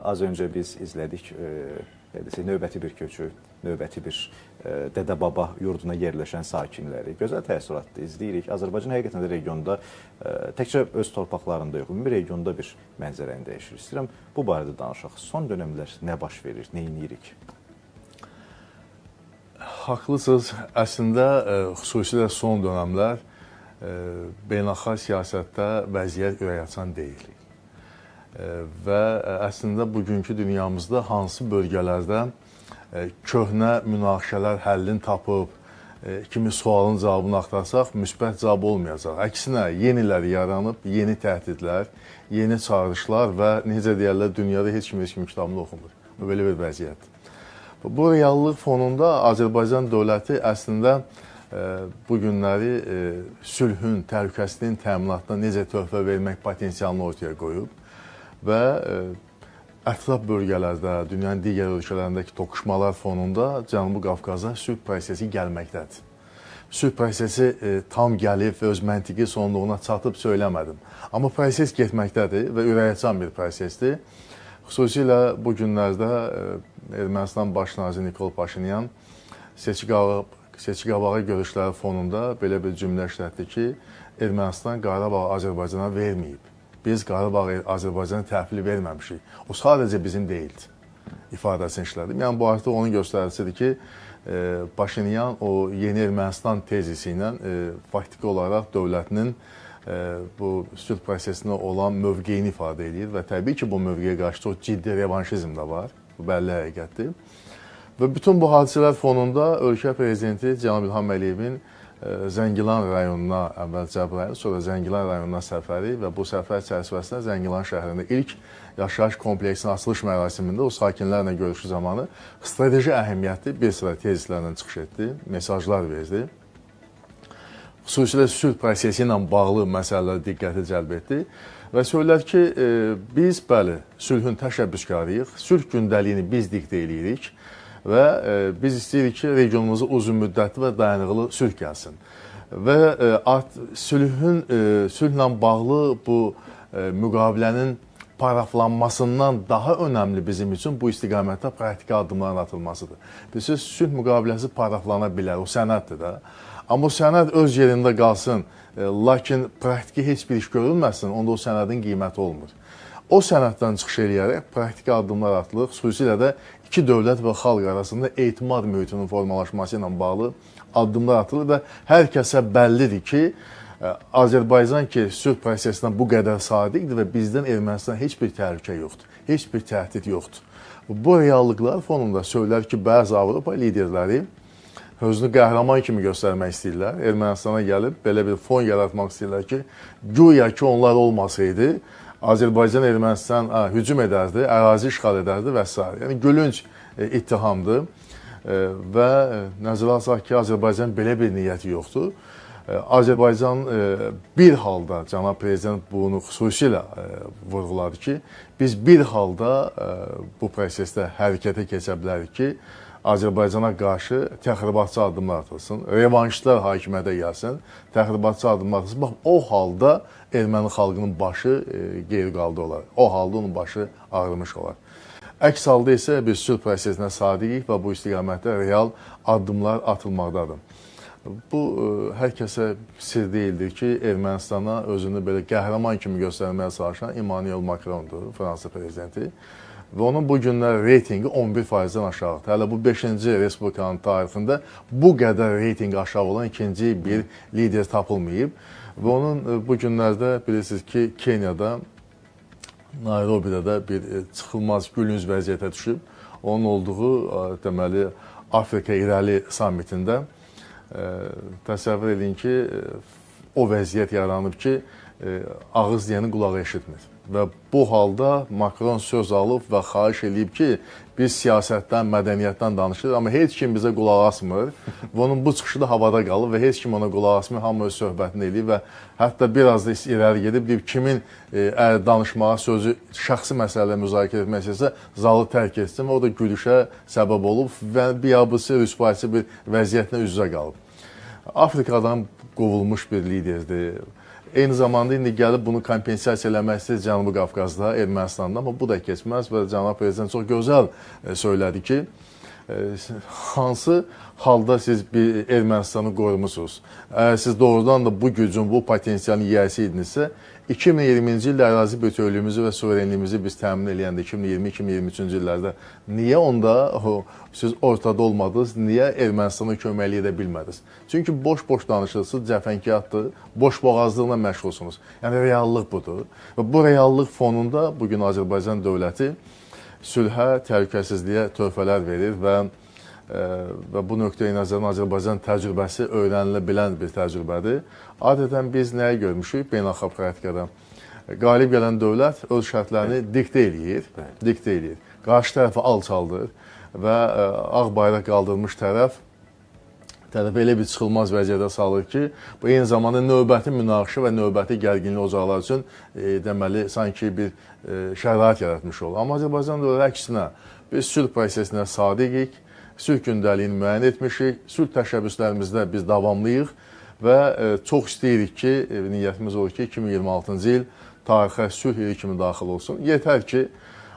Az öncə biz izlədik növbəti bir köçü, növbəti bir dədə-baba yurduna yerləşən sakinləri. Gözəl təəssüratdır, izləyirik. Azərbaycan həqiqətən də regionda təkcə öz torpaqlarında yox, ümumi regionda bir mənzərəni dəyişir. İstəyirəm bu barədə danışaq. Son dönəmlər nə baş verir, nə edirik? Haqlısınız. Əslində, xüsusilə son dönəmlər beynəlxalq siyasətdə vəziyyət ürəkaçan deyil. Və əslində bugünkü dünyamızda hansı bölgələrdə köhnə münaqişələr həllini tapıb, kimi sualın cavabını axtarsaq, müsbət cavab olmayacaq. Əksinə, yeniləri yaranıb, yeni təhdidlər, yeni çağırışlar və necə deyərlər, dünyada heç kim kitabını oxumur. Belə bir vəziyyətdir. Bu reallıq fonunda Azərbaycan dövləti əslində bu günləri sülhün, təhlükəsizliyin təminatına necə töhfə vermək potensialını ortaya qoyub və ətraf bölgələrdə, dünyanın digər ölkələrindəki toqquşmalar fonunda Cənubi Qafqaza sülh prosesi gəlməkdədir. Sülh prosesi tam gəlib və öz məntiqi sonluğuna çatıb söyləmədim. Amma proses getməkdədir və ürəkaçan bir prosesdir. Xüsusilə bu günlərdə Ermənistan Baş naziri Nikol Paşinyan seçki-qabağı görüşləri fonunda belə bir cümlə işlətdi ki, Ermənistan Qarabağ Azərbaycana verməyib. Biz Qarabağ Azərbaycana təhvili verməmişik. O sadəcə bizim deyildi ifadəsini işlədim. Yəni bu artıq onun göstəricisidir ki, Paşinyan o yeni Ermənistan tezisi ilə faktiki olaraq dövlətinin bu sülh prosesində olan mövqeyini ifadə edir və təbii ki, bu mövqeyə qarşı çox ciddi revanşizm də var. Bu bəlli həqiqətdir. Və bütün bu hadisələr fonunda ölkə prezidenti Cənab İlham Əliyevin Zəngilan rayonuna, əvvəl Cəbrayıl, sonra Zəngilan rayonuna səfəri və bu səfər çərçivəsində Zəngilan şəhərində ilk yaşayış kompleksinin açılış mərasimində o sakinlərlə görüşü zamanı strateji əhəmiyyətli bir sıra tezislərlə çıxış etdi, mesajlar verdi. Xüsusilə sülh prosesi ilə bağlı məsələlər diqqəti cəlb etdi və söylədi ki, biz bəli, sülhün təşəbbüskarıyıq, sülh gündəliyini biz diktə eləyirik və biz istəyirik ki, regionumuzda uzun müddətli və dayanıqlı sülh gəlsin. Və sülhlə bağlı bu müqavilənin paraflanmasından daha önəmli bizim üçün bu istiqamətdə praktiki addımların atılmasıdır. Bilirsiniz, sülh müqaviləsi paraflana bilər, o sənəddir də. Amma o sənəd öz yerində qalsın, lakin praktiki heç bir iş görülməsin, onda o sənədin qiyməti olmur. O sənəddən çıxış eləyərək praktiki addımlar atılır, xüsusilə də iki dövlət və xalq arasında etimad mühitinin formalaşması ilə bağlı addımlar atılır və hər kəsə bəllidir ki, Azərbaycan ki, sülh prosesinə bu qədər sadiqdir və bizdən Ermənistan heç bir təhlükə yoxdur, heç bir təhdid yoxdur. Bu reallıqlar fonunda söylər ki, bəzi Avropa liderləri özünü qəhrəman kimi göstərmək istəyirlər. Ermənistana gəlib belə bir fon yaratmaq istəyirlər ki, güya ki, onlar olmasaydı, Azərbaycan Ermənistan hücum edərdi, ərazi işğal edərdi və s. Yəni, gülünc ittihamdır və nəzərə alsaq ki, Azərbaycan belə bir niyyəti yoxdur. Azərbaycan bir halda, cənab prezident bunu xüsusilə vurğuladı ki, biz bir halda bu prosesdə hərəkətə keçə bilərik ki, Azərbaycana qarşı təxribatçı addımlar atılsın, revanşistlər hakimiyyətə gəlsin, təxribatçı addımlar atılsın. Bax, o halda erməni xalqının başı qeyri-qaldı olar. O halda onun başı ağrımış olar. Əks halda isə biz sülh prosesinə sadiqik və bu istiqamətdə real addımlar atılmaqdadır. Bu, hər kəsə sir deyildir ki, Ermənistana özünü belə qəhrəman kimi göstərməyə çalışan Emmanuel Macrondur, Fransa prezidenti. Və onun bu günlər reytingi 11%-dən aşağıdır. Hələ bu 5-ci Respublikanın tarixində bu qədər reytingi aşağı olan ikinci bir lider tapılmayıb. Və onun bu günlərdə bilirsiniz ki, Kenyada, Nairobidə də bir çıxılmaz gülünc vəziyyətə düşüb. Onun olduğu, deməli, Afrika İrəli sammitində təsəvvür edin ki, o vəziyyət yaranıb ki, ağız deyəni qulağı eşitmir. Və bu halda Macron söz alıb və xahiş edib ki, biz siyasətdən, mədəniyyətdən danışırıq, amma heç kim bizə qulaq asmır və onun bu çıxışı da havada qalıb və heç kim ona qulaq asmır, hamı öz söhbətini eləyib və hətta biraz da irəli gedib, deyib, kimin danışmağa sözü şəxsi məsələlə müzakirə etmək istəyirsə, zalı tərk etsin və o da gülüşə səbəb olub və biabısı, rüsvayçı bir vəziyyətlə üz-üzə qalıb. Afrikadan qovulmuş bir liderdir. Eyni zamanda indi gəlib bunu kompensasiya eləmək istəyir Cənubi Qafqazda, Ermənistanda, amma bu da keçməz və cənab prezident çox gözəl söylədi ki, hansı halda siz bir Ermənistanı qorumusunuz? Əgər siz doğrudan da bu gücün, bu potensialın yiyəsi idinizsə, 2020-ci ildə ərazi bütövlüyümüzü və suverenliyimizi biz təmin eləyəndə 2020-2023-cü illərdə niyə onda siz ortada olmadınız, niyə Ermənistana köməklik edə bilmədiniz? Çünki boş-boş danışırsınız, cəfəngiyatdır, boş-boğazlıqla məşğulsunuz. Yəni, reallıq budur. Və bu reallıq fonunda bugün Azərbaycan dövləti sülhə, təhlükəsizliyə töhfələr verir və bu nöqteyi nəzərdən Azərbaycan təcrübəsi öyrənilə bilən bir təcrübədir. Adətən biz nəyə görmüşük beynəlxalq praktikada? Qalib gələn dövlət öz şərtlərini diktə eləyir. Qarşı tərəfi alçaldır və ağ bayraq qaldırmış tərəf elə bir çıxılmaz vəziyyətə salır ki, bu eyni zamanda növbəti münaqişə və növbəti gərginlik ocaqları üçün deməli, sanki bir şərait yaratmış olur. Amma Azərbaycan dövləti əksinə, biz sülh prosesinə sadiqik, sülh gündəliyini müəyyən etmişik, sülh təşəbbüslərimizdə biz davamlıyıq və çox istəyirik ki, niyyətimiz olur ki, 2026-cı il tarixə sülh ili kimi daxil olsun. Yetər ki,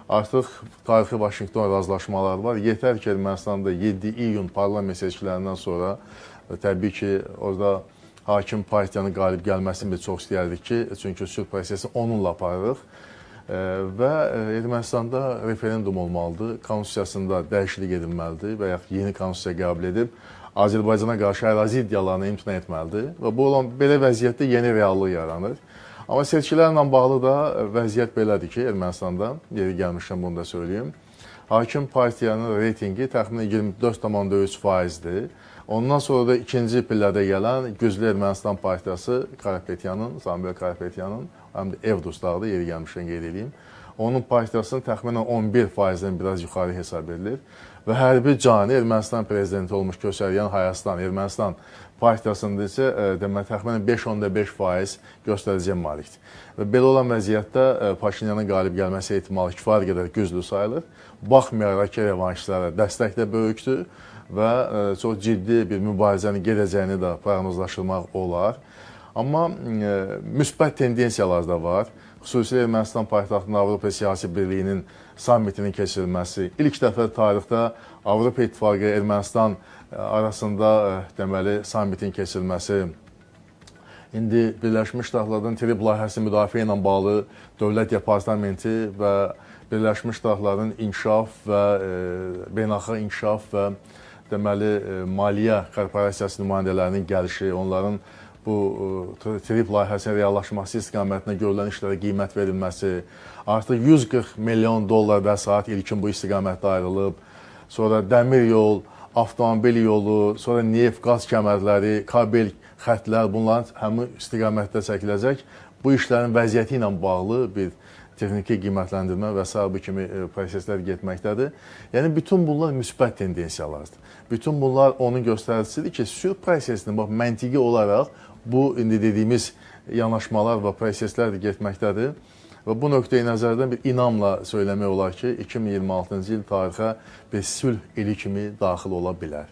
artıq tarixi Vaşinqton razılaşmaları var. Yetər ki, Ermənistanda 7 iyun parlament seçkilərindən sonra təbii ki, orada hakim partiyanın qalib gəlməsini biz çox istəyərdik ki, çünki sülh prosesi onunla aparırıq. Və Ermənistanda referendum olmalıdır, konstitusiyasında dəyişiklik edilməlidir və yaxud yeni konstitusiya qəbul edib Azərbaycana qarşı ərazi iddialarını imtina etməlidir və bu olan belə vəziyyətdə yeni reallıq yaranır. Amma seçkilərlə bağlı da vəziyyət belədir ki, Ermənistanda, yeri gəlmişdən bunu da söyləyeyim, hakim partiyanın reytingi təxminən 24,3%-dir. Ondan sonra da ikinci pillədə gələn güclü Ermənistan partiyası Karapetyanın, Samvel Karapetyanın, həm də Evdus dağda yeri gəlmişdən qeyd edeyim. Onun partiyasının təxminən 11%-dən biraz yuxarı hesab edilir. Və hərbi cani Ermənistan prezidenti olmuş Köçəryan Hayastan, Ermənistan partiyasında isə demək, təxminən 5,5% göstəriciyə malikdir. Və belə olan vəziyyətdə Paşinyanın qalib gəlməsi ehtimalı kifayət qədər güclü sayılır. Baxmayaraq ki, revanşistlərə dəstək də böyükdür və çox ciddi bir mübarizənin gedəcəyini də proqnozlaşdırmaq olar. Amma müsbət tendensiyalar da var. Xüsusilə Ermənistan paytaxtında Avropa Siyasi Birliyinin sammitinin keçirilməsi, ilk dəfə tarixdə Avropa İttifaqı Ermənistan arasında deməli sammitin keçirilməsi, indi Birləşmiş Ştatlardan TRIP layihəsi müdafiə ilə bağlı Dövlət Departamenti və Birləşmiş Ştatların inkişaf və beynəlxalq inkişaf və deməli maliyyə korporasiyası nümayəndələrinin gəlişi, onların bu TRIP layihəsinin reallaşması istiqamətində görülən işlərə qiymət verilməsi, artıq 140 milyon dollar vəsait ilkin bu istiqamətdə ayrılıb, sonra dəmir yol, avtomobil yolu, sonra neft, qaz kəmərləri, kabel xətlər, bunların həmin istiqamətdə çəkiləcək. Bu işlərin vəziyyəti ilə bağlı bir texniki qiymətləndirmə və s. bu kimi proseslər getməkdədir. Yəni, bütün bunlar müsbət tendensiyalardır. Bütün bunlar onun göstəricisidir ki, sülh prosesinin məntiqi olaraq bu, indi dediyimiz yanaşmalar və proseslər də getməkdədir. Və bu nöqteyi nəzərdən bir inamla söyləmək olar ki, 2026-cı il tarixə bir sülh ili kimi daxil ola bilər.